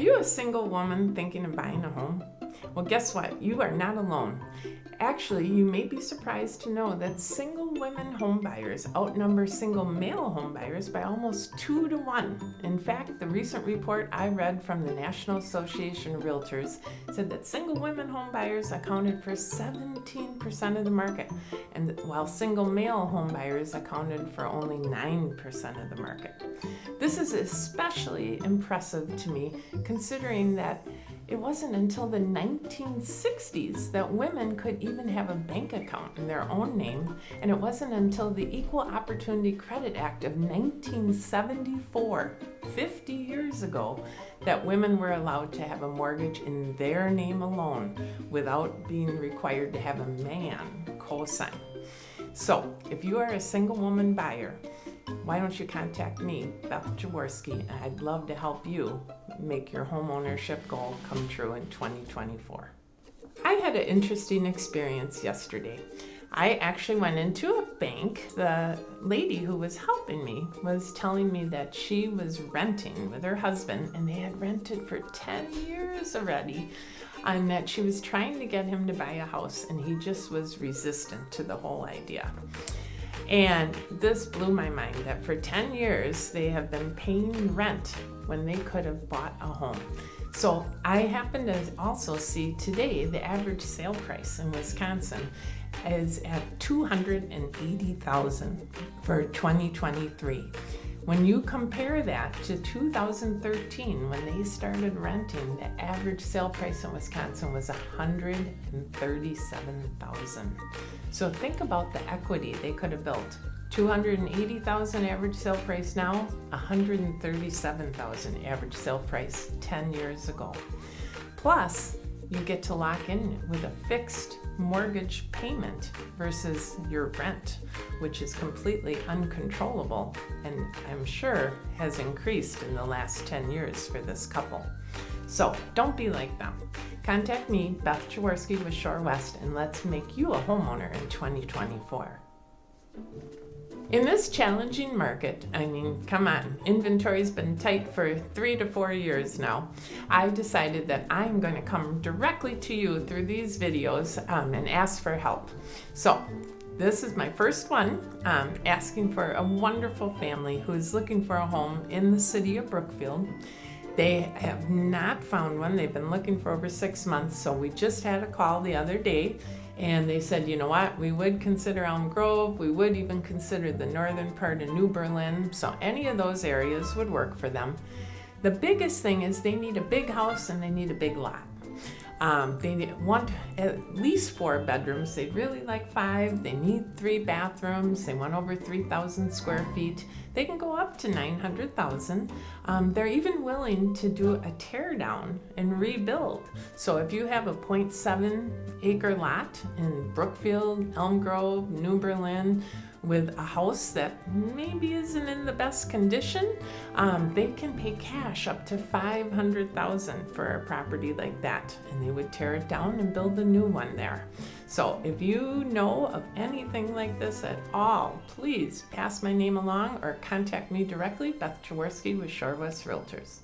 you a single woman thinking of buying a home? Well, guess what? You are not alone. Actually, you may be surprised to know that single women home buyers outnumber single male home buyers by almost 2 to 1. In fact, the recent report I read from the National Association of Realtors said that single women home buyers accounted for 17% of the market, and while single male home buyers accounted for only 9% of the market. This is especially impressive to me, considering that it wasn't until the 1960s that women could even have a bank account in their own name, and it wasn't until the Equal Opportunity Credit Act of 1974, 50 years ago, that women were allowed to have a mortgage in their name alone without being required to have a man co-sign. So, if you are a single woman buyer, why don't you contact me, Beth Jaworski, and I'd love to help you make your home ownership goal come true in 2024. I had an interesting experience yesterday. I actually went into a bank. The lady who was helping me was telling me that she was renting with her husband, and they had rented for 10 years already, and that she was trying to get him to buy a house, and he just was resistant to the whole idea. And this blew my mind that for 10 years they have been paying rent when they could have bought a home. So I happen to also see today the average sale price in Wisconsin is at $280,000 for 2023. When you compare that to 2013, when they started renting, the average sale price in Wisconsin was $137,000. So think about the equity they could have built. $280,000 average sale price now, $137,000 average sale price 10 years ago. Plus, you get to lock in with a fixed mortgage payment versus your rent, which is completely uncontrollable and I'm sure has increased in the last 10 years for this couple. So don't be like them. Contact me, Beth Jaworski with Shore West, and let's make you a homeowner in 2024. In this challenging market, come on, inventory's been tight for 3 to 4 years now. I decided that I'm going to come directly to you through these videos and ask for help. So this is my first one, asking for a wonderful family who's looking for a home in the city of Brookfield. They have not found one. They've been looking for over 6 months, so we just had a call the other day. And they said, you know what, we would consider Elm Grove, we would even consider the northern part of New Berlin, so any of those areas would work for them. The biggest thing is they need a big house and they need a big lot. They want at least 4 bedrooms. They'd really like 5. They need 3 bathrooms. They want over 3,000 square feet. They can go up to 900,000. They're even willing to do a tear down and rebuild. So if you have a 0.7 acre lot in Brookfield, Elm Grove, New Berlin, with a house that maybe isn't in the best condition, they can pay cash up to $500,000 for a property like that, and they would tear it down and build a new one there. So if you know of anything like this at all, please pass my name along or contact me directly, Beth Jaworski with Shore West Realtors.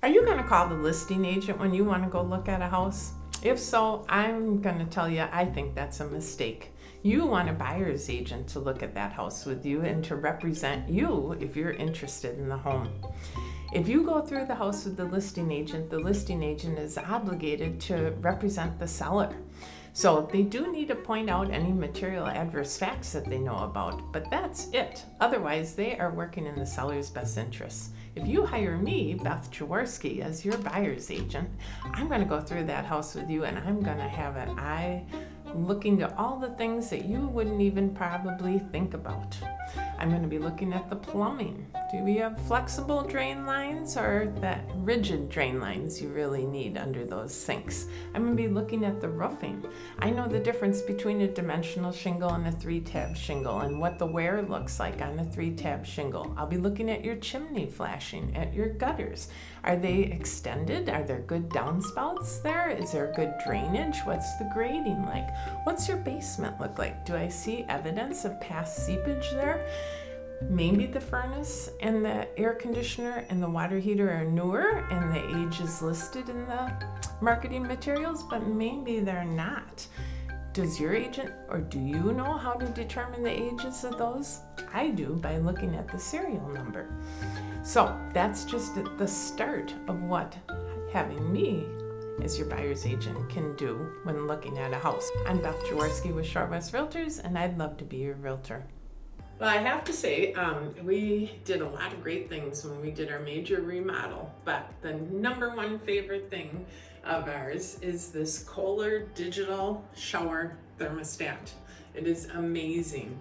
Are you going to call the listing agent when you want to go look at a house? If so, I'm going to tell you, I think that's a mistake. You want a buyer's agent to look at that house with you and to represent you if you're interested in the home. If you go through the house with the listing agent is obligated to represent the seller. So they do need to point out any material adverse facts that they know about, but that's it. Otherwise, they are working in the seller's best interests. If you hire me, Beth Jaworski, as your buyer's agent, I'm going to go through that house with you and I'm going to have an eye looking to all the things that you wouldn't even probably think about. I'm going to be looking at the plumbing. Do we have flexible drain lines or that rigid drain lines you really need under those sinks? I'm going to be looking at the roofing. I know the difference between a dimensional shingle and a 3-tab shingle and what the wear looks like on a 3-tab shingle. I'll be looking at your chimney flashing, at your gutters. Are they extended? Are there good downspouts there? Is there good drainage? What's the grading like? What's your basement look like? Do I see evidence of past seepage there? Maybe the furnace and the air conditioner and the water heater are newer and the age is listed in the marketing materials, but maybe they're not. Does your agent or do you know how to determine the ages of those? I do by looking at the serial number. So that's just the start of what having me as your buyer's agent can do when looking at a house. I'm Beth Jaworski with Short West Realtors, and I'd love to be your realtor. Well, I have to say, we did a lot of great things when we did our major remodel, but the number one favorite thing of ours is this Kohler digital shower thermostat. It is amazing.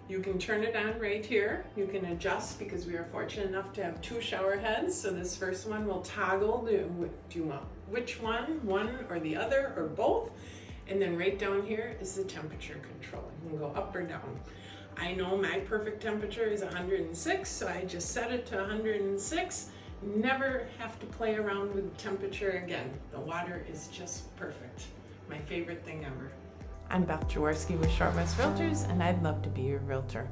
You can turn it on right here. You can adjust because we are fortunate enough to have two shower heads. So this first one will toggle. Do you want which one or the other or both? And then right down here is the temperature control. You can go up or down. I know my perfect temperature is 106, so I just set it to 106. Never have to play around with temperature again. The water is just perfect. My favorite thing ever. I'm Beth Jaworski with Short West Realtors, and I'd love to be your realtor.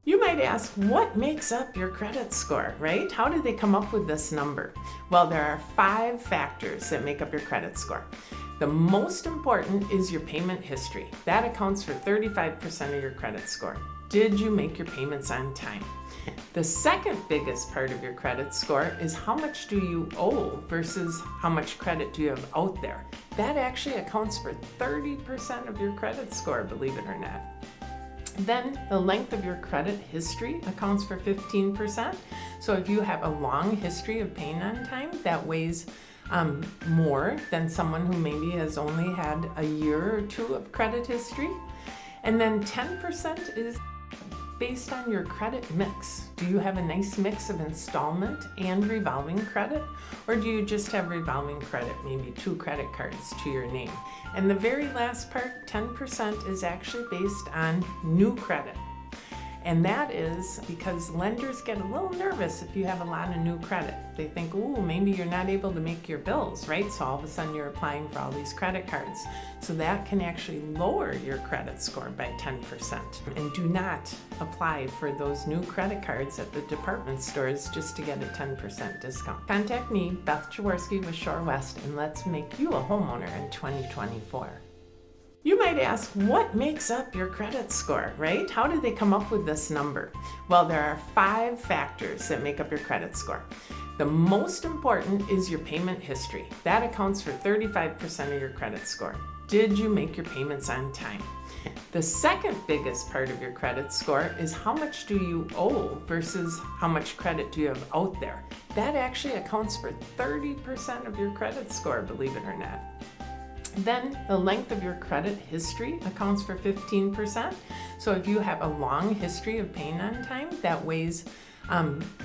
You might ask, what makes up your credit score, right? How did they come up with this number? Well, there are 5 factors that make up your credit score. The most important is your payment history. That accounts for 35% of your credit score. Did you make your payments on time? The second biggest part of your credit score is how much do you owe versus how much credit do you have out there. That actually accounts for 30% of your credit score, believe it or not. Then the length of your credit history accounts for 15%. So if you have a long history of paying on time, that weighs more than someone who maybe has only had a year or two of credit history. And then 10% is based on your credit mix. Do you have a nice mix of installment and revolving credit? Or do you just have revolving credit, maybe 2 credit cards to your name? And the very last part, 10%, is actually based on new credit. And that is because lenders get a little nervous if you have a lot of new credit. They think, ooh, maybe you're not able to make your bills, right? So all of a sudden you're applying for all these credit cards. So that can actually lower your credit score by 10%. And do not apply for those new credit cards at the department stores just to get a 10% discount. Contact me, Beth Jaworski with Shore West, and let's make you a homeowner in 2024. You might ask, what makes up your credit score, right? How did they come up with this number? Well, there are 5 factors that make up your credit score. The most important is your payment history. That accounts for 35% of your credit score. Did you make your payments on time? The second biggest part of your credit score is how much do you owe versus how much credit do you have out there. That actually accounts for 30% of your credit score, believe it or not. Then the length of your credit history accounts for 15%. So if you have a long history of paying on time, that weighs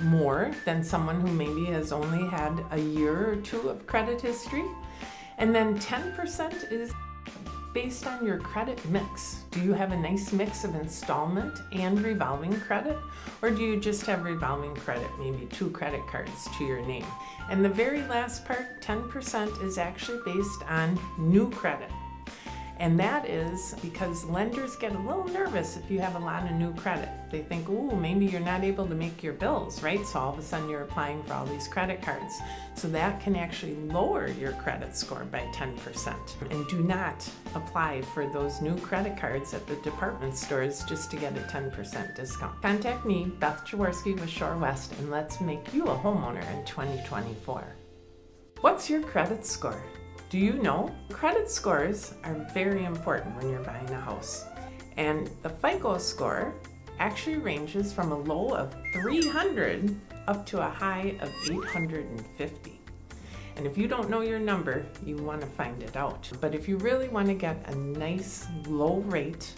more than someone who maybe has only had a year or 2 of credit history. And then 10% is based on your credit mix. Do you have a nice mix of installment and revolving credit? Or do you just have revolving credit, maybe 2 credit cards to your name? And the very last part, 10%, is actually based on new credit. And that is because lenders get a little nervous if you have a lot of new credit. They think, ooh, maybe you're not able to make your bills, right? So all of a sudden you're applying for all these credit cards. So that can actually lower your credit score by 10%. And do not apply for those new credit cards at the department stores just to get a 10% discount. Contact me, Beth Jaworski with Shore West, and let's make you a homeowner in 2024. What's your credit score? Do you know? Credit scores are very important when you're buying a house. And the FICO score actually ranges from a low of 300 up to a high of 850. And if you don't know your number, you want to find it out. But if you really want to get a nice low rate,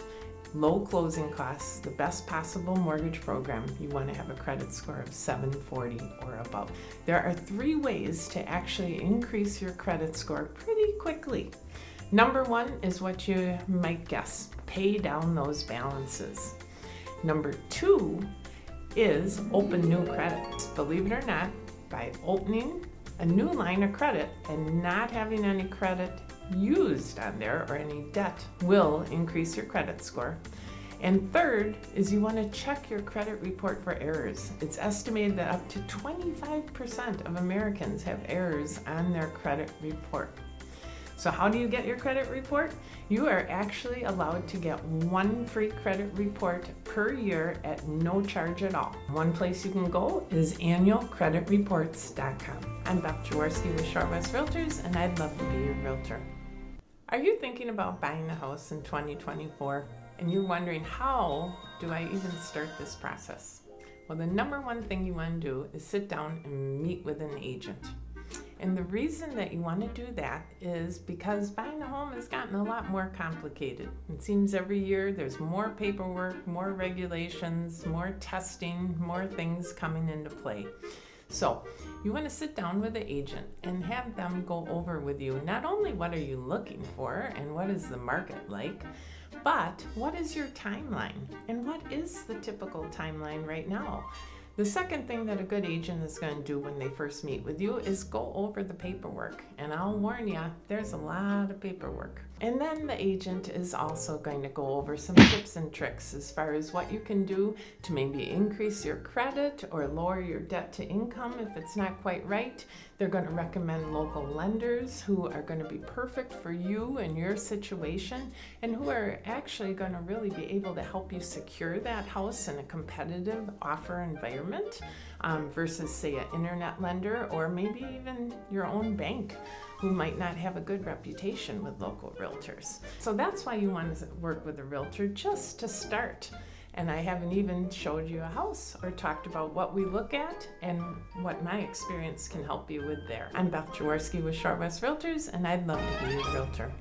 low closing costs, the best possible mortgage program, you want to have a credit score of 740 or above. There are 3 ways to actually increase your credit score pretty quickly. Number 1 is what you might guess, pay down those balances. Number 2 is open new credit. Believe it or not, by opening a new line of credit and not having any credit used on there or any debt will increase your credit score. And third is you want to check your credit report for errors. It's estimated that up to 25% of Americans have errors on their credit report. So how do you get your credit report? You are actually allowed to get one free credit report per year at no charge at all. One place you can go is annualcreditreports.com. I'm Beth Jaworski with Short West Realtors, and I'd love to be your realtor. Are you thinking about buying a house in 2024? And you're wondering, how do I even start this process? Well, the number one thing you want to do is sit down and meet with an agent. And the reason that you want to do that is because buying a home has gotten a lot more complicated. It seems every year there's more paperwork, more regulations, more testing, more things coming into play. So you want to sit down with the agent and have them go over with you not only what are you looking for and what is the market like, but what is your timeline and what is the typical timeline right now? The second thing that a good agent is going to do when they first meet with you is go over the paperwork. And I'll warn you, there's a lot of paperwork. And then the agent is also going to go over some tips and tricks as far as what you can do to maybe increase your credit or lower your debt to income if it's not quite right. They're going to recommend local lenders who are going to be perfect for you and your situation and who are actually going to really be able to help you secure that house in a competitive offer environment versus, say, an internet lender or maybe even your own bank, who might not have a good reputation with local realtors. So that's why you want to work with a realtor just to start. And I haven't even showed you a house or talked about what we look at and what my experience can help you with there. I'm Beth Jaworski with Short West Realtors, and I'd love to be your realtor.